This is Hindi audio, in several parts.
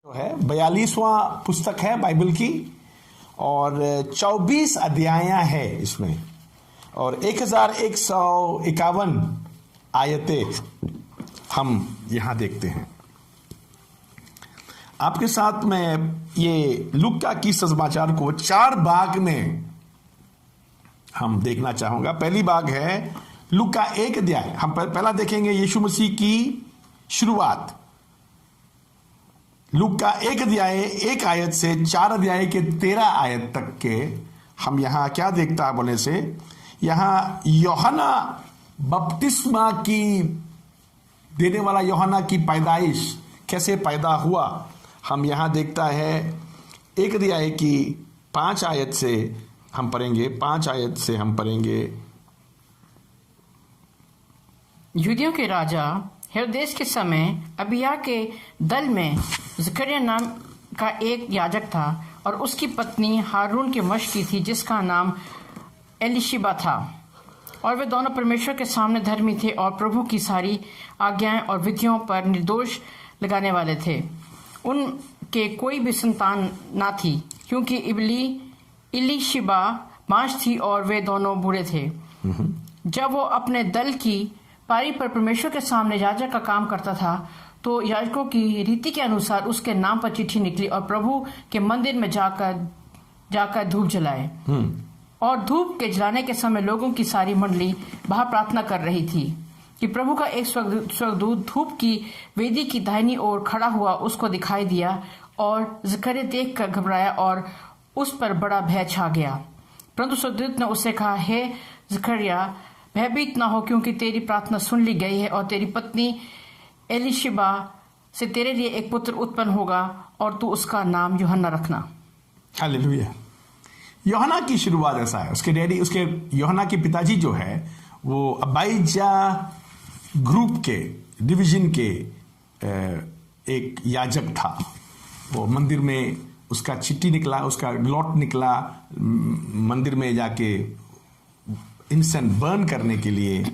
है 42वां पुस्तक है बाइबल की और 24 अध्यायां है इसमें और 1151 आयतें हम यहां देखते हैं। आपके साथ में ये लूका की समाचार को 4 भाग में हम देखना चाहूंगा। पहली भाग है लूका 1 अध्याय। हम पहला देखेंगे यीशु मसीह की शुरुआत। लूका 1 अध्याय 1 आयत से 4 अध्याय के 13 आयत तक के हम यहां क्या देखता है बोले से, यहां यूहन्ना बपतिस्मा की देने वाला यूहन्ना की पैदाइश कैसे पैदा हुआ हम यहां देखता है। 1 अध्याय की 5 आयत से हम पढ़ेंगे। 5 आयत से हम पढ़ेंगे। यहूदियों के राजा हेरोदेस के समय अबिय्याह के दल में जकरिया नाम का एक याजक था और उसकी पत्नी हारून के वंश की थी जिसका नाम एलीशिबा था। और वे दोनों परमेश्वर के सामने धर्मी थे और प्रभु की सारी आज्ञाएं और विधियों पर निर्दोष लगाने वाले थे। उनके कोई भी संतान ना थी क्योंकि एलीशिबा बांझ थी और वे दोनों बूढ़े थे। जब वो अपने दल की पारी पर परमेश्वर के सामने याजक का काम करता था तो याजकों की रीति के अनुसार उसके नाम पर चिट्ठी निकली और प्रभु के मंदिर में जाकर धूप जलाए। और धूप के जलाने के समय लोगों की सारी मंडली बाहर प्रार्थना कर रही थी कि प्रभु का एक स्वर्गदूत धूप की वेदी की दाहिनी ओर खड़ा हुआ उसको दिखाई दिया और जकरिया देखकर घबराया और उस पर बड़ा भय छा गया। परंतु स्वर्गदूत ने उससे कहा, हे जकरिया, भयभीत ना हो क्योंकि तेरी प्रार्थना सुन ली गई है और तेरी पत्नी एलीशिबा से तेरे लिए एक पुत्र उत्पन्न होगा और तू उसका नाम यूहन्ना रखना। हालेलुया। यूहन्ना की शुरुआत ऐसा है। उसके यूहन्ना के पिताजी जो है वो अबाइजा ग्रुप के डिवीजन के एक याजक था। वो मंदिर में उसका चिट्ठी निकला, उसका लॉट निकला मंदिर में जाके इंसेंस बर्न करने के लिए।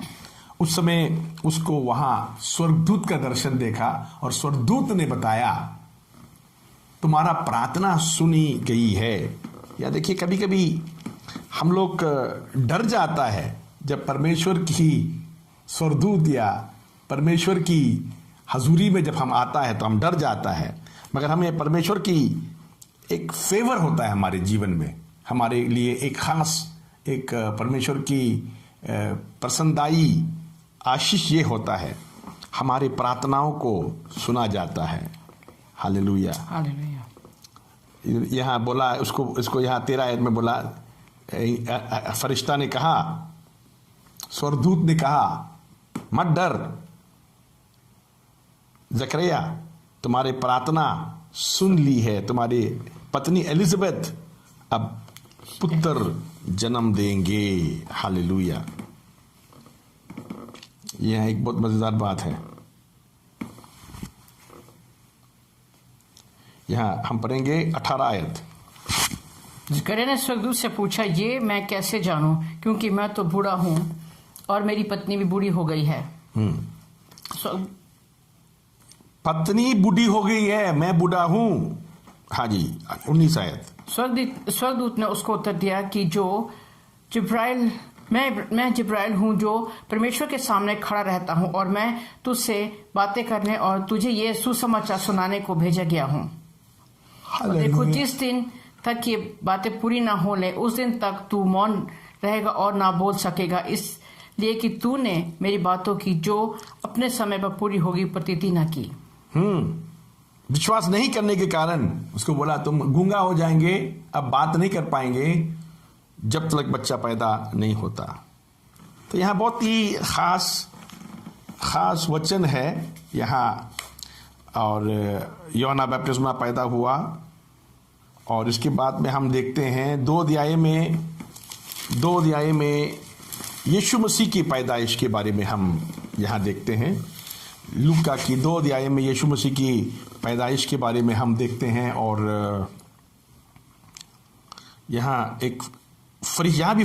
उस समय उसको वहां स्वर्गदूत का दर्शन देखा और स्वर्गदूत ने बताया तुम्हारा प्रार्थना सुनी गई है। या देखिए, कभी कभी हम लोग डर जाता है जब परमेश्वर की स्वर्गदूत या परमेश्वर की हजूरी में जब हम आता है तो हम डर जाता है। मगर हमें परमेश्वर की एक फेवर होता है हमारे जीवन में, हमारे लिए एक खास एक परमेश्वर की प्रसन्नदायी आशीष ये होता है, हमारे प्रार्थनाओं को सुना जाता है। हालेलुया। हालेलुया। यहाँ बोला इसको यहाँ 13 आयत में बोला, फरिश्ता ने कहा, स्वर्गदूत ने कहा, मत डर जकरिया, तुम्हारे प्रार्थना सुन ली है। तुम्हारी पत्नी एलिजाबेथ अब पुत्र जन्म देंगे। हालेलुया। यह एक बहुत मजेदार बात है। यहां हम पढ़ेंगे 18 आयत। जकरिया ने स्वर्गदूत से पूछा, ये मैं कैसे जानूं क्योंकि मैं तो बूढ़ा हूं और मेरी पत्नी भी बूढ़ी हो गई है। पत्नी बूढ़ी हो गई है, मैं बूढ़ा हूं। हाँ जी, 19 आयत। स्वर्गदूत ने उसको उत्तर दिया कि मैं जिब्राइल हूँ जो परमेश्वर के सामने खड़ा रहता हूँ और मैं तुझसे बातें करने और तुझे ये सुसमाचार सुनाने को भेजा गया हूँ। देखो, जिस दिन तक ये बातें पूरी ना हो ले उस दिन तक तू मौन रहेगा और ना बोल सकेगा, इसलिए कि तूने मेरी बातों की जो अपने समय पर पूरी होगी प्रतीति ना की। विश्वास नहीं करने के कारण उसको बोला तुम गूंगा हो जाएंगे, अब बात नहीं कर पाएंगे जब तक बच्चा पैदा नहीं होता। तो यहाँ बहुत ही खास वचन है यहाँ। और यूहन्ना बपतिस्मा पैदा हुआ और इसके बाद में हम देखते हैं 2 अध्याय में यीशु मसीह की पैदाइश के बारे में हम यहाँ देखते हैं। लूका की 2 अध्याय में यीशु मसीह की पैदाइश के बारे में हम देखते हैं। और यहाँ यहाँ भी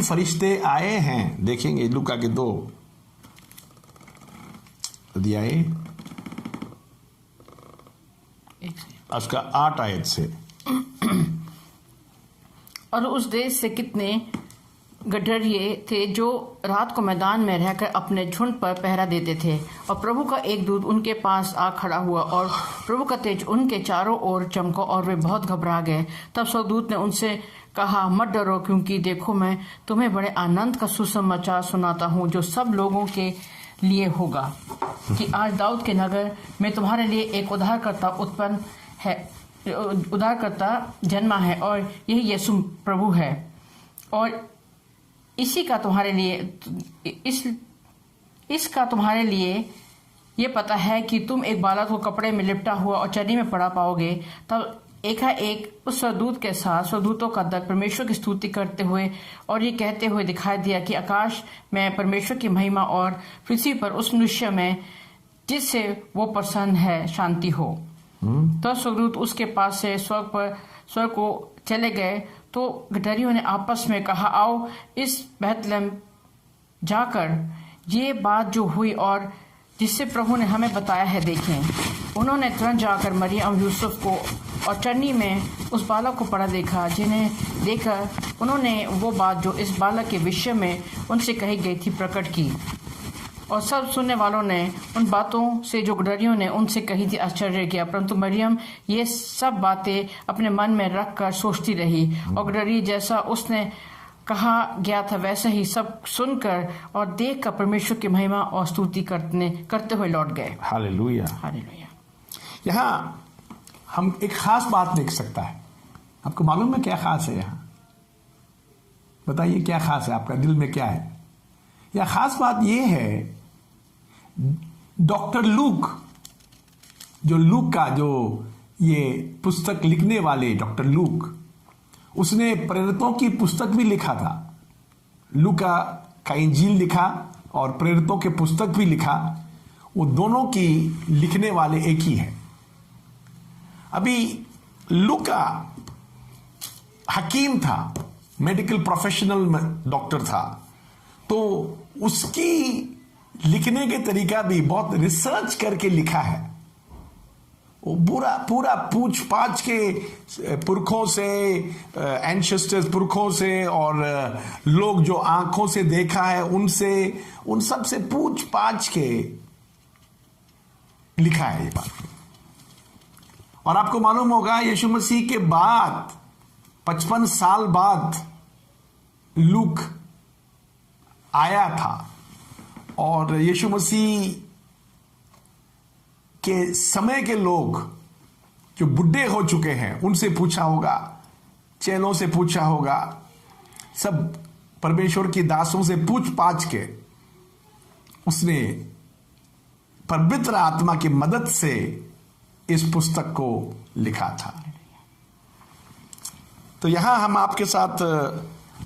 फरिश्ते आए हैं। देखेंगे लूका के 2 अध्याय उसका 8 आयत से। और उस देश से कितने गडरिये थे जो रात को मैदान में रहकर अपने झुंड पर पहरा देते थे, और प्रभु का एक दूत उनके पास आ खड़ा हुआ और प्रभु का तेज उनके चारों ओर चमका और वे बहुत घबरा गए। तब स्वर्गदूत ने उनसे कहा, मत डरो, क्योंकि देखो मैं तुम्हें बड़े आनंद का सुसमाचार सुनाता हूँ जो सब लोगों के लिए होगा, कि आज दाऊद के नगर में तुम्हारे लिए एक उद्धारकर्ता उत्पन्न है, उद्धारकर्ता जन्मा है, और यही यीशु प्रभु है। और इसी का तुम्हारे लिए इसका तुम्हारे लिए ये पता है कि तुम एक बालक को कपड़े में लिपटा हुआ और चर्नी में पड़ा पाओगे। तब एकाएक उस स्वर्गदूत के साथ स्वर्गदूतों का दल परमेश्वर की स्तुति करते हुए और ये कहते हुए दिखाई दिया कि आकाश में परमेश्वर की महिमा और पृथ्वी पर उस मनुष्य में जिससे वो प्रसन्न है शांति हो। तो स्वर्गदूत उसके पास से स्वर्ग को चले गए। तो गडरियों ने आपस में कहा, आओ इस बैतलहम जाकर ये बात जो हुई और जिससे प्रभु ने हमें बताया है देखें। उन्होंने तुरंत जाकर मरियम, यूसुफ को और चर्नी में उस बालक को पड़ा देखा, जिन्हें देखकर उन्होंने वो बात जो इस बालक के विषय में उनसे कही गई थी प्रकट की। और सब सुनने वालों ने उन बातों से जो गडरियों ने उनसे कही थी आश्चर्य किया, परंतु मरियम ये सब बातें अपने मन में रख कर सोचती रही। और गडरी जैसा उसने कहा गया था वैसा ही सब सुनकर और देखकर परमेश्वर की महिमा और स्तुति करते हुए लौट गए। Hallelujah, hallelujah. यहाँ हम एक खास बात देख सकता है। आपको मालूम है क्या खास है? यहाँ बताइए क्या खास है, आपका दिल में क्या है? यह खास बात यह है, डॉक्टर लूक, जो लूक का जो ये पुस्तक लिखने वाले डॉक्टर लूक, उसने प्रेरितों की पुस्तक भी लिखा था। लूका का इंजील लिखा और प्रेरितों के पुस्तक भी लिखा। वो दोनों की लिखने वाले एक ही है। अभी लूका हकीम था, मेडिकल प्रोफेशनल डॉक्टर था, तो उसकी लिखने के तरीका भी बहुत रिसर्च करके लिखा है। वो पूरा पूछ पाछ के पुरखों से, एंसेस्टर्स पुरखों से, और लोग जो आंखों से देखा है उनसे, उन सब से पूछ पाछ के लिखा है ये बात। और आपको मालूम होगा यीशु मसीह के बाद 55 साल बाद लूक आया था, और यीशु मसीह के समय के लोग जो बुढ़े हो चुके हैं उनसे पूछा होगा, चेलों से पूछा होगा, सब परमेश्वर की दासों से पूछ पाछ के उसने पवित्र आत्मा की मदद से इस पुस्तक को लिखा था। तो यहां हम आपके साथ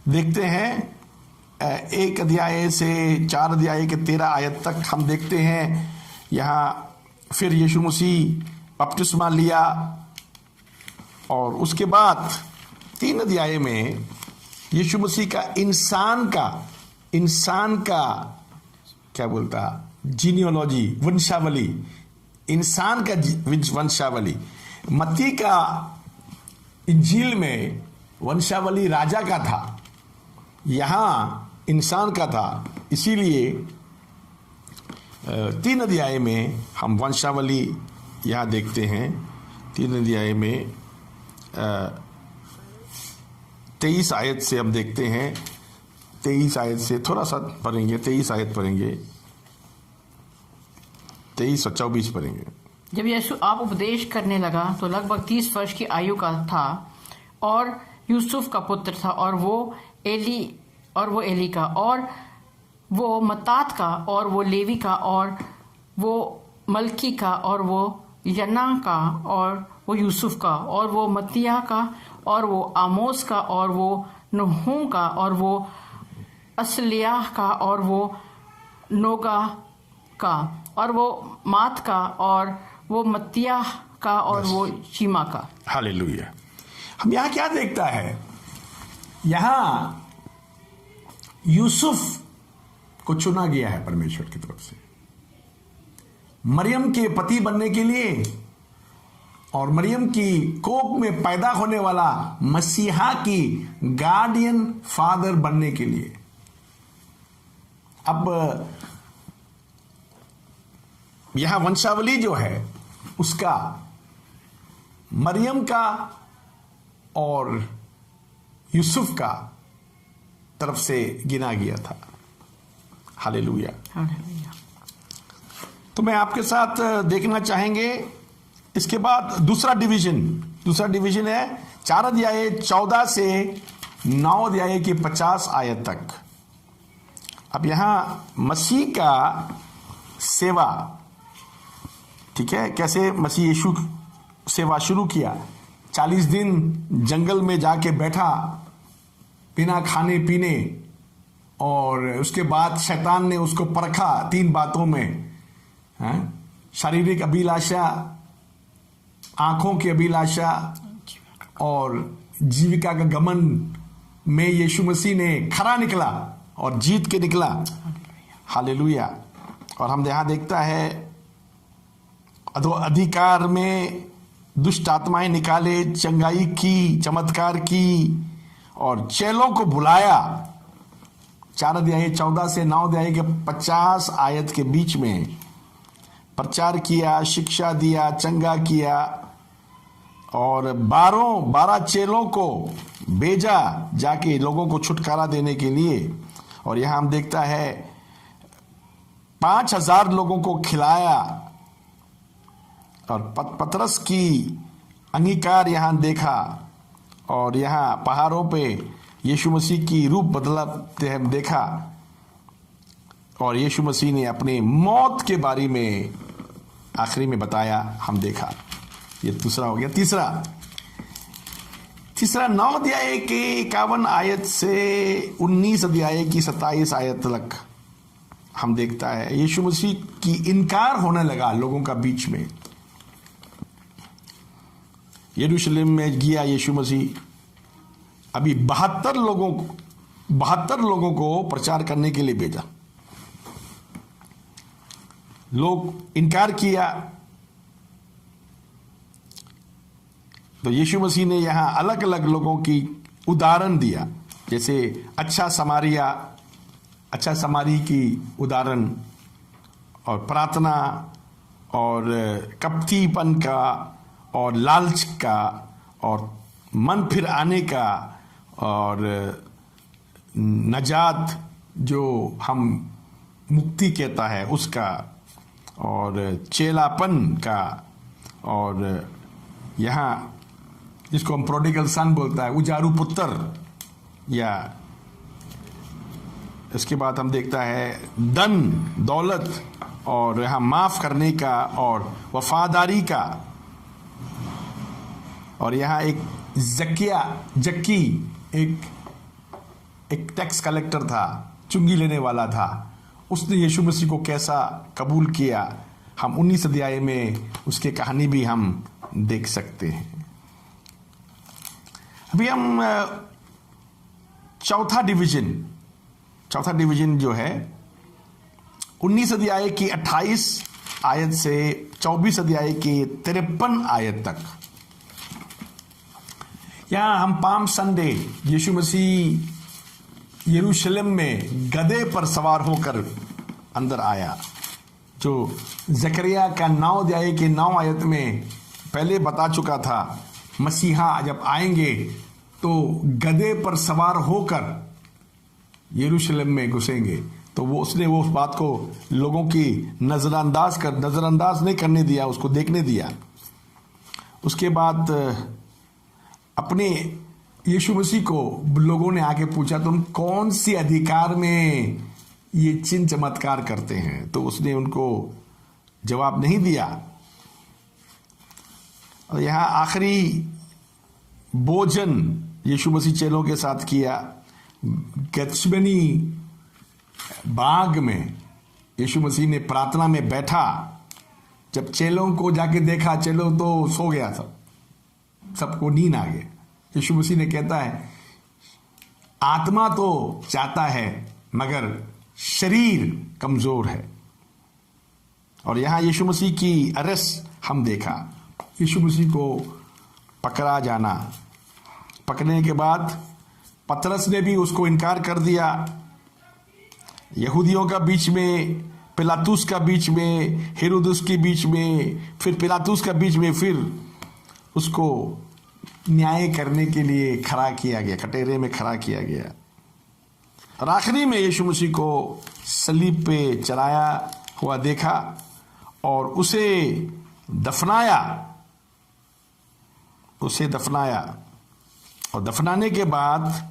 देखते हैं 1 अध्याय से 4 अध्याय के 13 आयत तक हम देखते हैं। यहां फिर यीशु मसीह बपतिस्मा लिया, और उसके बाद 3 अध्याय में यीशु मसीह का इंसान का क्या बोलता, जीनियोलॉजी, वंशावली, इंसान का वंशावली। मत्ती का इंजील में वंशावली राजा का था, यहां इंसान का था। इसीलिए 3 अध्याय में हम वंशावली यहां देखते हैं। 3 अध्याय में 23 आयत से हम देखते हैं। 23 आयत से थोड़ा सा पढ़ेंगे, 23 आयत पढ़ेंगे, 23 और 24 पढ़ेंगे। जब यीशु आप उपदेश करने लगा तो लगभग 30 वर्ष की आयु का था, और यूसुफ का पुत्र था, और वो एली का, और वो मत्तात का, और वो लेवी का, और वो मलकी का, और वो यन्ना का, और वो यूसुफ का, और वो मत्तिया का, और वो आमोस का, और वो नहूम का, और वो असलियाह का, और वो नोगा का, और वो मात का, और वो मत्तिया का, और वो शीमा का। हालेलुया। हम यहां क्या देखता है? यहां यूसुफ को चुना गया है परमेश्वर की तरफ से मरियम के पति बनने के लिए, और मरियम की कोख में पैदा होने वाला मसीहा की गार्डियन फादर बनने के लिए। अब यहां वंशावली जो है उसका मरियम का और यूसुफ का तरफ से गिना गया था। हालेलुया। हालेलुया। तो मैं आपके साथ देखना चाहेंगे इसके बाद दूसरा डिवीजन है 4 अध्याय 14 से 9 अध्याय की 50 आयत तक। अब यहां मसीह का सेवा, ठीक है, कैसे मसीह यीशु सेवा शुरू किया। 40 दिन जंगल में जाके बैठा बिना खाने पीने, और उसके बाद शैतान ने उसको परखा 3 बातों में, शारीरिक अभिलाषा, आंखों की अभिलाषा और जीविका का गमन में यीशु मसीह ने खरा निकला और जीत के निकला। हालेलुया। और हम यहां देखता है अधिकार में दुष्ट आत्माएं निकाले, चंगाई की, चमत्कार की और चेलों को बुलाया। 4 अध्याय 14 से 9 अध्याय के 50 आयत के बीच में प्रचार किया, शिक्षा दिया, चंगा किया और 12 चेलों को भेजा जाके लोगों को छुटकारा देने के लिए। और यहां हम देखता है 5000 लोगों को खिलाया और पतरस की अंगीकार यहां देखा। और यहां पहाड़ों पे यीशु मसीह की रूप बदलते हम देखा। और यीशु मसीह ने अपने मौत के बारे में आखिरी में बताया, हम देखा। ये दूसरा हो गया। तीसरा 9 अध्याय के 51 आयत से 19 अध्याय की 27 आयत तक हम देखता है यीशु मसीह की इनकार होने लगा लोगों का बीच में। यरूशलेम में गया यीशु मसीह, अभी 72 लोगों को प्रचार करने के लिए भेजा। लोग इनकार किया तो यीशु मसीह ने यहां अलग अलग लोगों की उदाहरण दिया, जैसे अच्छा समारी की उदाहरण और प्रार्थना और कपटीपन का और लालच का और मन फिर आने का और नजात जो हम मुक्ति कहता है उसका और चेलापन का और यहाँ जिसको हम प्रोडिगल सन बोलता है, उजारू पुत्र। या इसके बाद हम देखता है धन दौलत और यहाँ माफ करने का और वफादारी का। और यहाँ एक जक्की एक टैक्स कलेक्टर था, चुंगी लेने वाला था, उसने यीशु मसीह को कैसा कबूल किया। हम 19 अध्याय में उसकी कहानी भी हम देख सकते हैं। अभी हम चौथा डिवीजन जो है 19 अध्याय की 28 आयत से 24 अध्याय की 53 आयत तक। यहां हम पाम संडे यीशु मसीह यरूशलेम में गधे पर सवार होकर अंदर आया, जो जकरिया का 9 अध्याय के 9 आयत में पहले बता चुका था। मसीहा जब आएंगे तो गधे पर सवार होकर यरूशलेम में घुसेंगे। तो उसने उस बात को लोगों की नजरअंदाज नहीं करने दिया, उसको देखने दिया। उसके बाद अपने यीशु मसीह को लोगों ने आके पूछा, तुम कौन सी अधिकार में ये चिन्ह चमत्कार करते हैं? तो उसने उनको जवाब नहीं दिया। और यहां आखिरी भोजन यीशु मसीह चेलों के साथ किया गेत्सेमनी बाग में। यीशु मसीह ने प्रार्थना में बैठा, जब चेलों को जाके देखा, चेलों तो सो गया था, सबको नींद आ गई। यीशु मसीह ने कहता है, आत्मा तो चाहता है मगर शरीर कमजोर है। और यहां यीशु मसीह की अरेस्ट हम देखा, यीशु मसीह को पकड़ा जाना। पकड़ने के बाद पतरस ने भी उसको इनकार कर दिया। यहूदियों का बीच में, पिलातुस का बीच में, हेरोदस के बीच में, फिर पिलातुस का बीच में, फिर उसको न्याय करने के लिए खड़ा किया गया, कटोरे में खड़ा किया गया। और आखिरी में यीशु मसीह को सलीब पे चढ़ाया हुआ देखा और उसे दफनाया। और दफनाने के बाद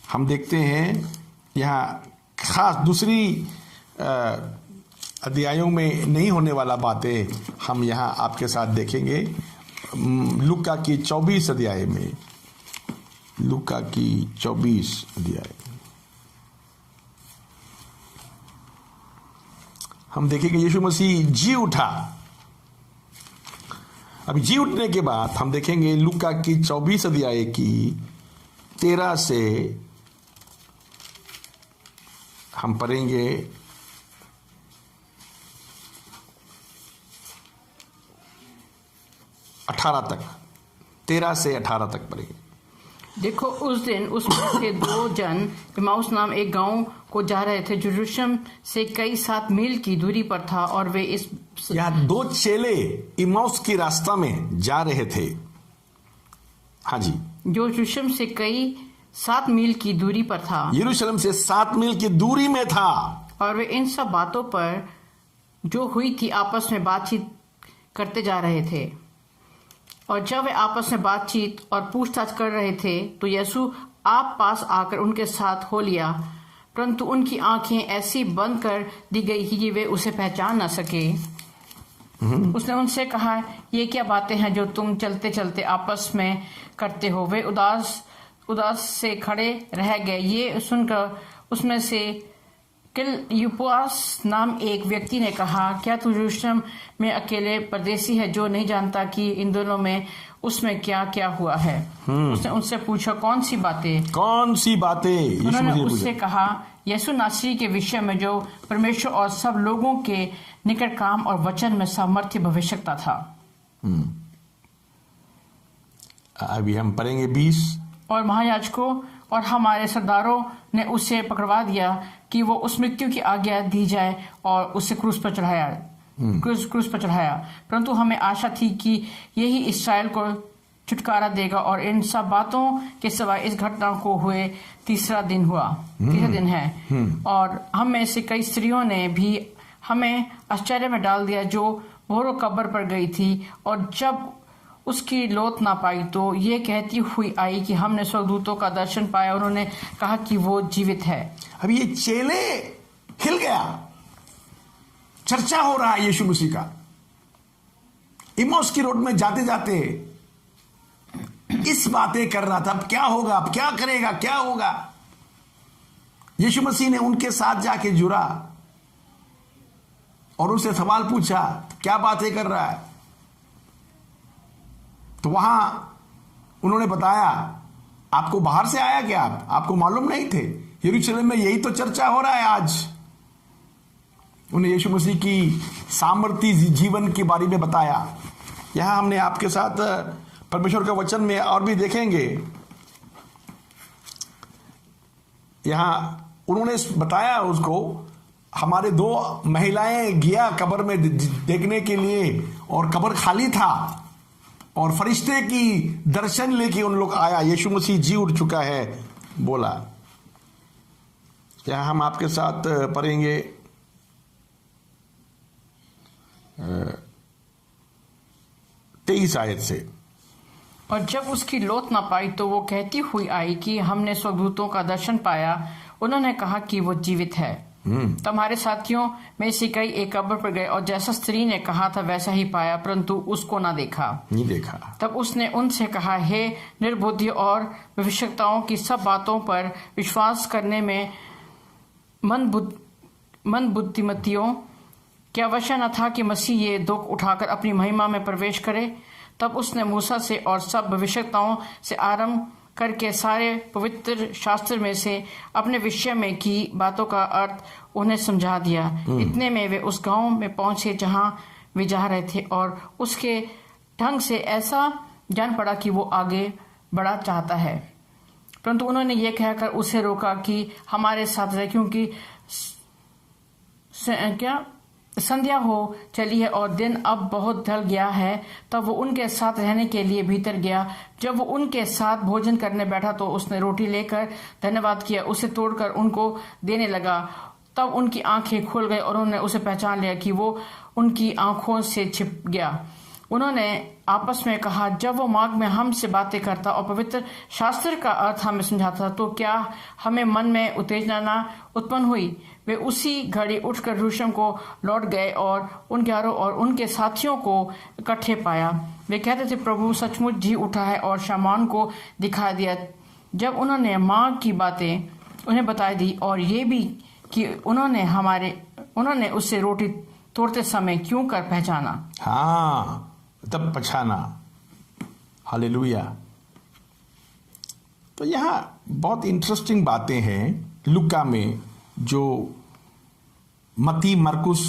हम देखते हैं यहाँ खास दूसरी अध्यायों में नहीं होने वाला बातें हम यहाँ आपके साथ देखेंगे। लूका की 24 अध्याय में, लूका की 24 अध्याय हम देखेंगे यीशु मसीह जी उठा। अभी जी उठने के बाद हम देखेंगे लूका की 24 अध्याय की 13 से हम पढ़ेंगे 18 तक, 13 से 18 तक पढ़ेंगे। देखो, उस दिन उसमें से दो जन इमाउस नाम एक गांव को जा रहे थे, जो यरूशलेम से कई 7 मील की दूरी पर था। और वे यहाँ 2 चेले इमाउस की रास्ता में जा रहे थे। हाँ जी, जो यरूशलेम से कई 7 मील की दूरी पर था। यरूशलेम से 7 मील की दूरी में था। और वे इन सब बातों पर जो हुई थी आपस में बातचीत करते जा रहे थे। और जब वे आपस में बातचीत और पूछताछ कर रहे थे तो यीशु आप पास आकर उनके साथ हो लिया, परंतु उनकी आंखें ऐसी बंद कर दी गई कि वे उसे पहचान न सके। उसने उनसे कहा, ये क्या बातें हैं जो तुम चलते चलते आपस में करते हो? वे उदास से खड़े रह गए। ये सुनकर उसमें से क्लियुपास नाम एक व्यक्ति ने कहा, क्या तू यरूशलेम में अकेले परदेसी है जो नहीं जानता कि इन दोनों में उसमें क्या क्या हुआ है? उसने उनसे पूछा, कौन सी बातें? उन्होंने उससे कहा, यीशु नासरी के विषय में जो परमेश्वर और सब लोगों के निकट काम और वचन में सामर्थ्य भविष्यता था। अभी हम पढ़ेंगे 20। और महायाजकों और हमारे सरदारों ने उसे पकड़वा दिया कि वो उस मृत्यु की आज्ञा दी जाए और उसे क्रूस पर चढ़ाया। परंतु हमें आशा थी कि यही इस्राएल को छुटकारा देगा। और इन सब बातों के सिवाय इस घटना को हुए तीसरा दिन है। और हम में से कई स्त्रियों ने भी हमें आश्चर्य में डाल दिया, जो भोरों कब्र पर गई थी और जब उसकी लौट ना पाई तो ये कहती हुई आई कि हमने स्वर्गदूतों का दर्शन पाया। उन्होंने कहा कि वो जीवित है। अब ये चेले हिल गया, चर्चा हो रहा है यीशु मसीह का। इमाउस की रोड में जाते जाते इस बातें कर रहा था, अब क्या होगा, अब क्या करेगा, क्या होगा। यीशु मसीह ने उनके साथ जाके जुड़ा और उससे सवाल पूछा, क्या बातें कर रहा है? तो वहां उन्होंने बताया, आपको बाहर से आया क्या? आपको मालूम नहीं थे? यरूशलेम में यही तो चर्चा हो रहा है आज। उन्हें यीशु मसीह की सामर्थ्य जीवन के बारे में बताया। यहां हमने आपके साथ परमेश्वर का वचन में और भी देखेंगे। यहां उन्होंने बताया उसको, हमारे 2 महिलाएं गया कब्र में देखने के लिए और कब्र खाली था और फरिश्ते की दर्शन लेके उन लोग आया, यीशु मसीह जी उठ चुका है बोला। यहां हम आपके साथ पढ़ेंगे 23 आयत से। और जब उसकी लौट ना पाई तो वो कहती हुई आई कि हमने स्वर्गदूतों का दर्शन पाया। उन्होंने कहा कि वो जीवित है। तब हमारे साथियों में से कई एक कब्र पर गए और जैसा स्त्री ने कहा था वैसा ही पाया, परंतु उसको नहीं देखा। तब उसने उनसे कहा, हे निर्बुद्धि और भविष्यताओं की सब बातों पर विश्वास करने में मन बुद्धिमतियों, क्या वश न था कि मसीह ये दुख उठाकर अपनी महिमा में प्रवेश करे? तब उसने मूसा से और सब भविष्यताओं से आरंभ करके सारे पवित्र शास्त्र में से अपने विषय में की बातों का अर्थ उन्हें समझा दिया। इतने में वे उस गांव में पहुंचे जहां वे जा रहे थे और उसके ढंग से ऐसा जान पड़ा कि वो आगे बढ़ा चाहता है, परंतु उन्होंने ये कहकर उसे रोका कि हमारे साथ रहे, क्योंकि संध्या हो चली है और दिन अब बहुत ढल गया है। तब वो उनके साथ रहने के लिए भीतर गया। जब वो उनके साथ भोजन करने बैठा तो उसने रोटी लेकर धन्यवाद किया, उसे तोड़कर उनको देने लगा। तब उनकी आंखें खुल गई और उन्होंने उसे पहचान लिया कि वो उनकी आंखों से छिप गया। उन्होंने आपस में कहा, जब वो मार्ग में हमसे बातें करता और पवित्र शास्त्र का अर्थ हमें समझाता तो क्या हमें मन में उत्तेजना न उत्पन्न हुई? वे उसी घड़ी उठकर यरूशलेम को लौट गए और उन 11 और उनके साथियों को इकट्ठे पाया। वे कहते थे, प्रभु सचमुच जी उठा है और शमौन को दिखा दिया। जब उन्होंने माँ की बातें उन्हें बता दी और ये भी कि उन्होंने उससे रोटी तोड़ते समय क्यों कर पहचाना। हाँ, तब पहचाना। हालेलुया। तो यहाँ बहुत इंटरेस्टिंग बातें हैं लूका में जो मत्ती, मरकुस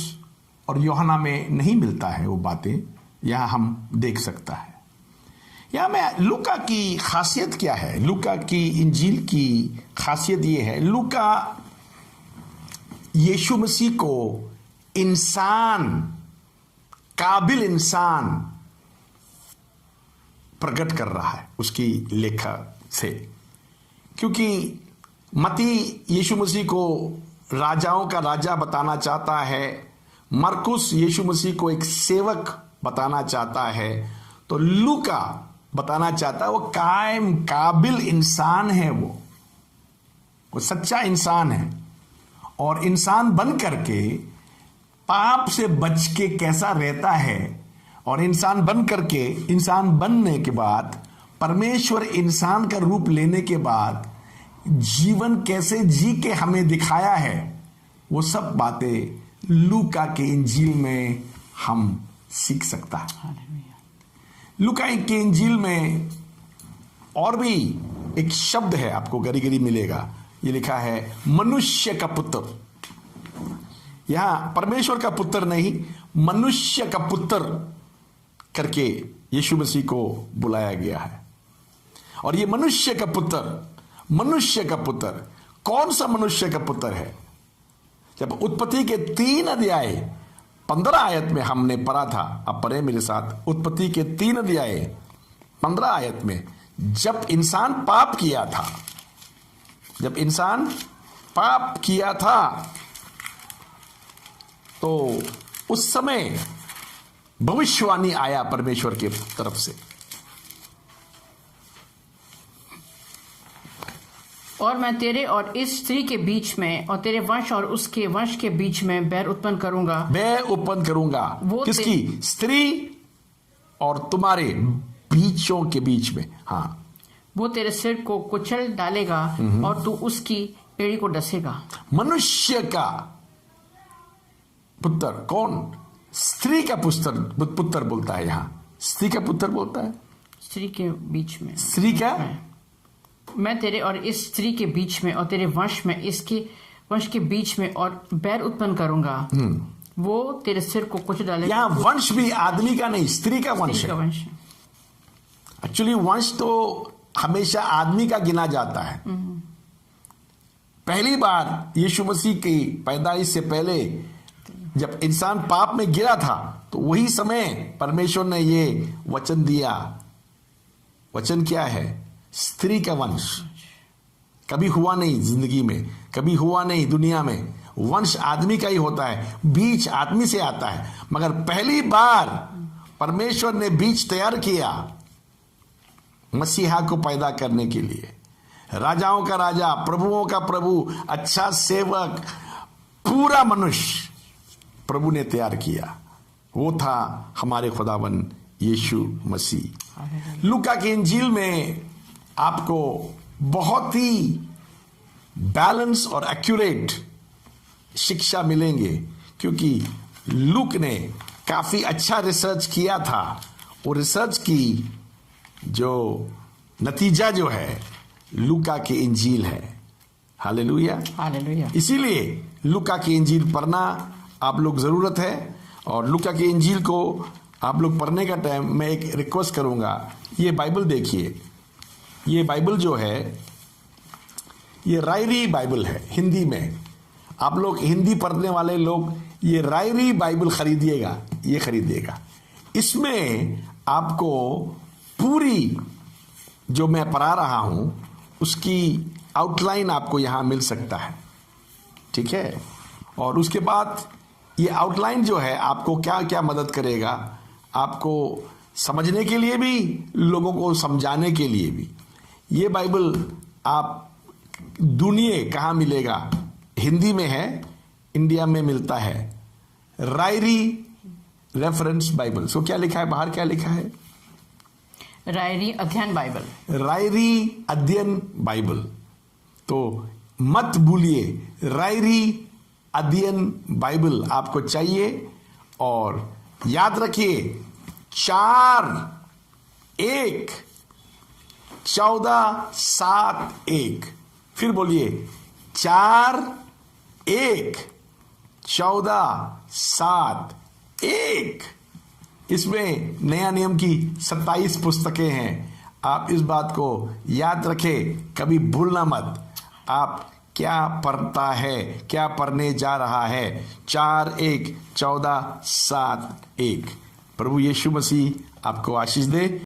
और यूहन्ना में नहीं मिलता है। वो बातें यहाँ हम देख सकता है। यहाँ में लूका की खासियत क्या है? लूका की इंजील की खासियत ये है, लूका यीशु मसीह को इंसान, काबिल इंसान प्रकट कर रहा है उसकी लेखा से। क्योंकि मत्ती यीशु मसीह को राजाओं का राजा बताना चाहता है, मरकुस यीशु मसीह को एक सेवक बताना चाहता है, तो लूका बताना चाहता है वो काबिल इंसान है, वो सच्चा इंसान है। और इंसान बन करके पाप से बच के कैसा रहता है, और इंसान बनने के बाद परमेश्वर इंसान का रूप लेने के बाद जीवन कैसे जी के हमें दिखाया है, वो सब बातें लूका के इंजील में हम सीख सकता है। लूका के इंजील में और भी एक शब्द है, आपको गरी गरी मिलेगा। ये लिखा है मनुष्य का पुत्र। यहां परमेश्वर का पुत्र नहीं, मनुष्य का पुत्र करके यीशु मसीह को बुलाया गया है। और ये मनुष्य का पुत्र कौन सा मनुष्य का पुत्र है? जब उत्पत्ति के 3 अध्याय 15 आयत में हमने पढ़ा था, अब पढ़े मेरे साथ, उत्पत्ति के 3 अध्याय 15 आयत में, जब इंसान पाप किया था तो उस समय भविष्यवाणी आया परमेश्वर की तरफ से, और मैं तेरे और इस स्त्री के बीच में और तेरे वंश और उसके वंश के बीच में बैर उत्पन्न करूंगा। वो किसकी? स्त्री और तुम्हारे बीचों के बीच में। हाँ, वो तेरे सिर को कुचल डालेगा और तू उसकी एड़ी को डसेगा। मनुष्य का पुत्र कौन? स्त्री का पुत्र बोलता है। यहाँ स्त्री का पुत्र बोलता है, स्त्री के बीच में। स्त्री का, मैं तेरे और इस स्त्री के बीच में और तेरे वंश में इसके वंश के बीच में और बैर उत्पन्न करूंगा। वो तेरे सिर को कुचल डालेगा। यहाँ वंश भी आदमी का नहीं, स्त्री का वंश है। एक्चुअली वंश तो हमेशा आदमी का गिना जाता है। पहली बार यीशु मसीह की पैदाइश से पहले जब इंसान पाप में गिरा था, तो वही समय परमेश्वर ने ये वचन दिया। वचन क्या है? स्त्री का वंश। कभी हुआ नहीं जिंदगी में, कभी हुआ नहीं दुनिया में। वंश आदमी का ही होता है, बीज आदमी से आता है, मगर पहली बार परमेश्वर ने बीज तैयार किया मसीहा को पैदा करने के लिए। राजाओं का राजा, प्रभुओं का प्रभु, अच्छा सेवक, पूरा मनुष्य प्रभु ने तैयार किया। वो था हमारे खुदावन यीशु मसीह। लूका की इंजील में आपको बहुत ही बैलेंस और एक्यूरेट शिक्षा मिलेंगे, क्योंकि लूक ने काफी अच्छा रिसर्च किया था। वो रिसर्च की जो नतीजा जो है लूका की इंजील है। Hallelujah, hallelujah. इसीलिए लूका की इंजील पढ़ना आप लोग जरूरत है। और लूका की इंजील को आप लोग पढ़ने का टाइम मैं एक रिक्वेस्ट करूंगा, ये बाइबल देखिए। ये बाइबल जो है ये रायरी बाइबल है हिंदी में। आप लोग हिंदी पढ़ने वाले लोग ये रायरी बाइबल खरीदिएगा, ये खरीदिएगा। इसमें आपको पूरी जो मैं पढ़ा रहा हूं उसकी आउटलाइन आपको यहां मिल सकता है, ठीक है। और उसके बाद ये आउटलाइन जो है आपको क्या क्या मदद करेगा, आपको समझने के लिए भी, लोगों को समझाने के लिए भी। ये बाइबल आप दुनिया कहाँ मिलेगा, हिंदी में है, इंडिया में मिलता है। Rairi reference Bible. सो क्या लिखा है बाहर, क्या लिखा है? रायरी अध्ययन बाइबल। रायरी अध्ययन बाइबल। तो मत भूलिए, रायरी अध्ययन बाइबल आपको चाहिए। और याद रखिए 4-1-14-7-1। फिर बोलिए 4-1-14-7-1। इसमें नया नियम की 27 पुस्तकें हैं। आप इस बात को याद रखें, कभी भूलना मत। आप क्या पढ़ता है, क्या पढ़ने जा रहा है। 4-1-14-7-1। प्रभु यीशु मसीह आपको आशीष दे।